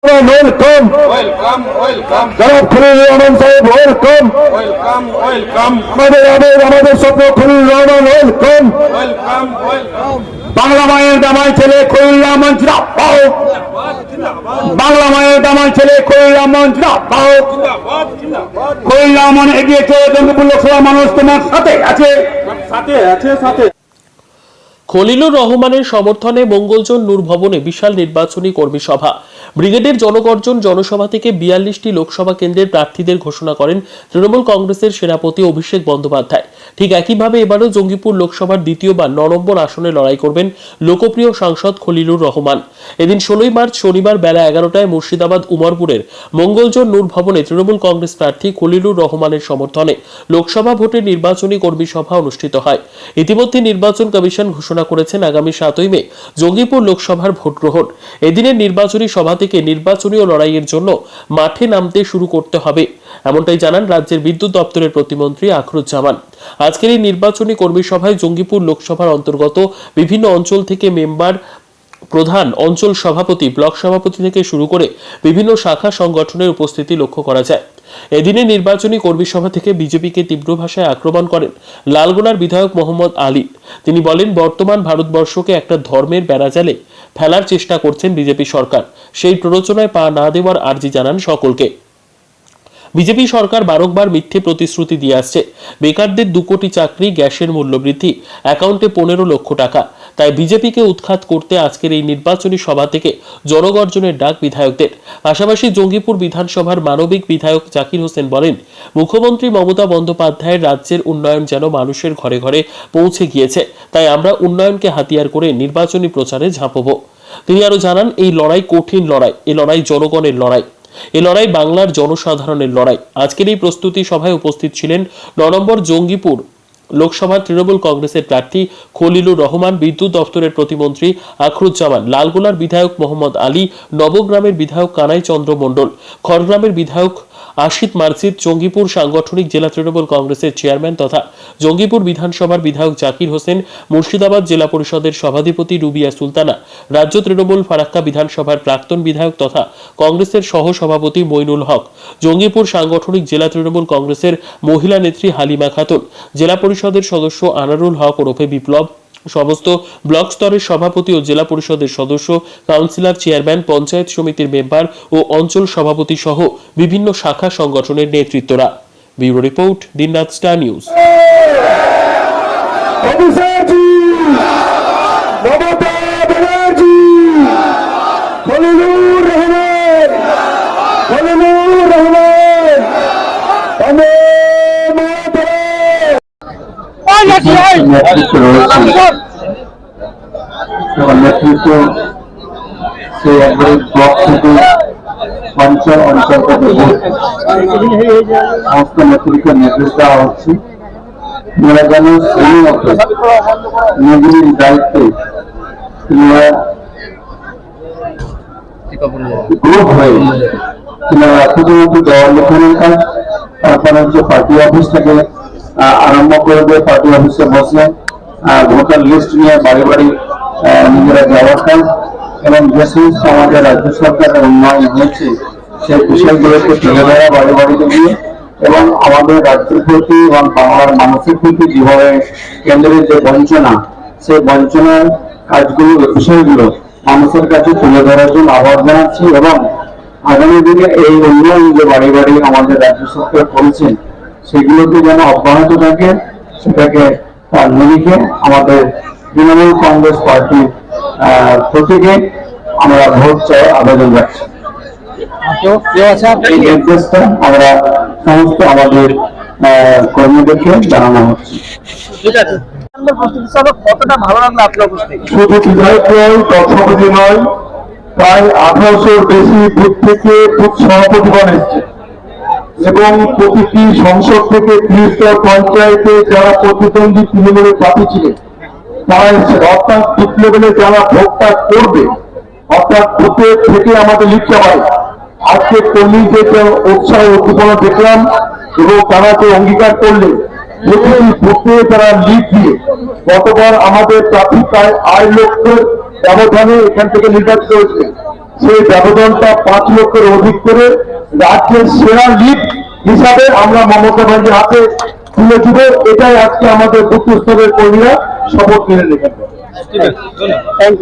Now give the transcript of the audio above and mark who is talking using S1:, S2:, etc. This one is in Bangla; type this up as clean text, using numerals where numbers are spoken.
S1: ওয়েলকাম
S2: ওয়েলকাম ওয়েলকাম
S1: জনাব খলিল রহমান সাহেব ওয়েলকাম
S2: ওয়েলকাম ওয়েলকাম
S1: আমাদের স্বপ্ন Khalil Rahman welcome
S2: welcome welcome
S1: Bangla মায়ের দামাই ছেলে খলিল রহমান জিন্দাবাদ বাংলা মায়ের দামাই ছেলে খলিল রহমান জিন্দাবাদ
S2: জিন্দাবাদ জিন্দাবাদ
S1: খলিল রহমান এগিয়ে চলে জঙ্গিপুর লোকসভা মানুষ তোমার সাথে আছে
S2: সাথে
S3: খলিলুর রহমানের সমর্থনে মঙ্গলজন নূর ভবনে বিশাল নির্বাচনী কর্মী সভা। ব্রিগেডের জনগর্জন জনসভা থেকে 42টি লোকসভা কেন্দ্রের প্রার্থীদের ঘোষণা করেন তৃণমূল কংগ্রেসের সেনাপতি অভিষেক বন্দ্যোপাধ্যায়। ঠিক একইভাবে এবারও জঙ্গিপুর লোকসভার দ্বিতীয়বার 9 নম্বর আসনে লড়াই করবেন লোকপ্রিয় সাংসদ খলিলুর রহমান। এদিন 16 মার্চ শনিবার বেলা 11টায় মুর্শিদাবাদ উমরপুরের মঙ্গলজন নূর ভবনে তৃণমূল কংগ্রেস প্রার্থী খলিলুর রহমানের সমর্থনে লোকসভা ভোটের নির্বাচনী কর্মী সভা অনুষ্ঠিত হয়। ইতিমধ্যে নির্বাচন কমিশন ঘোষণা করেছেন আগামী 7ই মে জঙ্গিপুর লোকসভার ভোট গ্রহণ। এদিনের নির্বাচনী সভা থেকে নির্বাচনী লড়াইয়ের জন্য মাঠে নামতে শুরু করতে হবে, এমনটাই জানান রাজ্যের বিদ্যুৎ দপ্তরের প্রতিমন্ত্রী আখরুজ্জামান। আজকের এই নির্বাচনী কর্মী সভায় জঙ্গিপুর লোকসভার অন্তর্গত বিভিন্ন অঞ্চল থেকে মেম্বার, প্রধান, অঞ্চল সভাপতি, ব্লক সভাপতি থেকে শুরু করে বিভিন্ন শাখা সংগঠনের উপস্থিতি লক্ষ্য করা যায়। এদিনে নির্বাচনী কর্মী সভা থেকে বিজেপিকে তীব্র ভাষায় আক্রমণ করেন লালগোলার বিধায়ক মোহাম্মদ আলী। তিনি বলেন, বর্তমান ভারতবর্ষকে একটা ধর্মের বেড়াজালে ফেলার চেষ্টা করছেন বিজেপি সরকার। সেই প্ররোচনায় পা না দেওয়ার আর্জি জানান সকলকে। বিজেপি সরকার বারংবার মিথ্যে প্রতিশ্রুতি দিয়ে আসছে। বেকারদের 2 কোটি চাকরি, গ্যাসের মূল্য বৃদ্ধি, অ্যাকাউন্টে 15 লক্ষ টাকা। তাই বিজেপিকে উৎখাত করতে আজকের এই নির্বাচনী সভা থেকে জনগর্জনের ডাক বিধায়কদের। পাশাপাশি জঙ্গিপুর বিধানসভার মানবিক বিধায়ক জাকির হোসেন বলেন, মুখ্যমন্ত্রী মমতা বন্দ্যোপাধ্যায়ের রাজ্যের উন্নয়ন যেন মানুষের ঘরে ঘরে পৌঁছে গিয়েছে, তাই আমরা উন্নয়নকে হাতিয়ার করে নির্বাচনী প্রচারে ঝাঁপব। তিনি আরো জানান, এই লড়াই কঠিন লড়াই, এই লড়াই জনগণের লড়াই, এ লড়াই বাংলার জনসাধারণের লড়াই। আজকের এই প্রস্তুতি সভায় উপস্থিত ছিলেন 9 নম্বর জঙ্গিপুর লোকসভার তৃণমূল কংগ্রেসের প্রার্থী খলিলুর রহমান, বিদ্যুৎ দপ্তরের প্রতিমন্ত্রী আখরুজ্জামান, লালগোলার বিধায়ক মোহাম্মদ আলী, নবগ্রামের বিধায়ক কানাই চন্দ্র মণ্ডল, খড়গ্রামের বিধায়ক আশিত মার্জিদ, জঙ্গিপুর সাংগঠনিক জেলা তৃণমূল কংগ্রেসের চেয়ারম্যান তথা জঙ্গিপুর বিধানসভার বিধায়ক জাকির হোসেন, মুর্শিদাবাদ জেলা পরিষদের সভাধিপতি রুবিয়া সুলতানা, রাজ্য তৃণমূল ফারাক্কা বিধানসভার প্রাক্তন বিধায়ক তথা কংগ্রেসের সহ সভাপতি মইনুল হক, জঙ্গিপুর সাংগঠনিক জেলা তৃণমূল কংগ্রেসের মহিলা নেত্রী হালিমা খাতুন, জেলা পরিষদের সদস্য আনারুল হক ওরফে বিপ্লব, সমস্ত ব্লক স্তরের সভাপতি ও জেলা পরিষদের সদস্য, কাউন্সিলর, চেয়ারম্যান, পঞ্চায়েত সমিতির মেম্বার ও অঞ্চল সভাপতি সহ বিভিন্ন শাখা সংগঠনের নেতৃত্বরা। ব্যুরো রিপোর্ট, দিনরাত স্টার নিউজ।
S4: নেতৃত্ব সেই একবারে ব্লক থেকে অঞ্চল থেকে সমস্ত নেতৃত্বের নির্দেশ দেওয়া হচ্ছে। এরা যেন সেই মতো নিজের দায়িত্বে গ্রুপ হয়ে শুধুমাত্র দেওয়াল লেখানোর কাজ, তারপরে হচ্ছে পার্টি অফিস থেকে আরম্ভ করে দিয়ে পার্টি অফিসে বসে ভোটার লিস্ট নিয়ে বাড়ি বাড়ি নিজেরা যাওয়ার কাজ এবং যে সমস্ত আমাদের রাজ্য সরকারের উন্নয়ন হয়েছে সেই বিষয়গুলোকে তুলে ধরা বাড়ি বাড়িতে গিয়ে এবং আমাদের রাজ্যের প্রতি এবং বাংলার মানুষের প্রতি যেভাবে কেন্দ্রের যে বঞ্চনা, সেই বঞ্চনার কাজগুলো, বিষয়গুলো মানুষের কাছে তুলে ধরার জন্য আহ্বান জানাচ্ছি এবং আগামী দিনে এই উন্নয়ন যে বাড়ি বাড়ি আমাদের রাজ্য সরকার করেছেন সেগুলোকে যেন অব্যাহত থাকে, সেটাকে তার নিরিখে আমাদের তৃণমূল কংগ্রেস পার্টির প্রতীকে আমরা ভোট চাই আবেদন রাখছি। এই নির্দেশটা আমরা সমস্ত আমাদের কর্মীদেরকে জানানো হচ্ছে।
S2: কতটা ভালো লাগলো আপনার উপস্থিতি?
S1: শুধু বিধায়ক নয়, সভাপতি নয়, প্রায় 1800 বেশি বুথ থেকে বুথ সভাপতিগণ এসছে এবং প্রতিটি সংসদ থেকে 30টা পঞ্চায়েতে যারা প্রতিদ্বন্দ্বী তৃণমূলের প্রার্থী ছিলেন তারা এসছে। অর্থাৎ বুথ লেভেলে যারা ভোটটা করবে, অর্থাৎ বুথের থেকে আমাদের লিখতে পারে। আজকে কর্মীদের যে উৎসাহ উদ্দীপনা দেখলাম এবং তারা যে অঙ্গীকার করলেন প্রতিটি বুথে তারা লিড দিয়ে, গতবার আমাদের প্রার্থী প্রায় 8 লক্ষের ব্যবধানে এখান থেকে নির্বাচিত হয়েছে। সেই ব্যবধানটা 5 লক্ষের অধিক করে রাজ্যের সেরা লিড হিসাবে আমরা মমতা ব্যানার্জির হাতে তুলে দিব। এটাই আজকে আমাদের বুথ স্তরের কর্মীরা শপথ মেনে নেবেন।
S2: Thank you.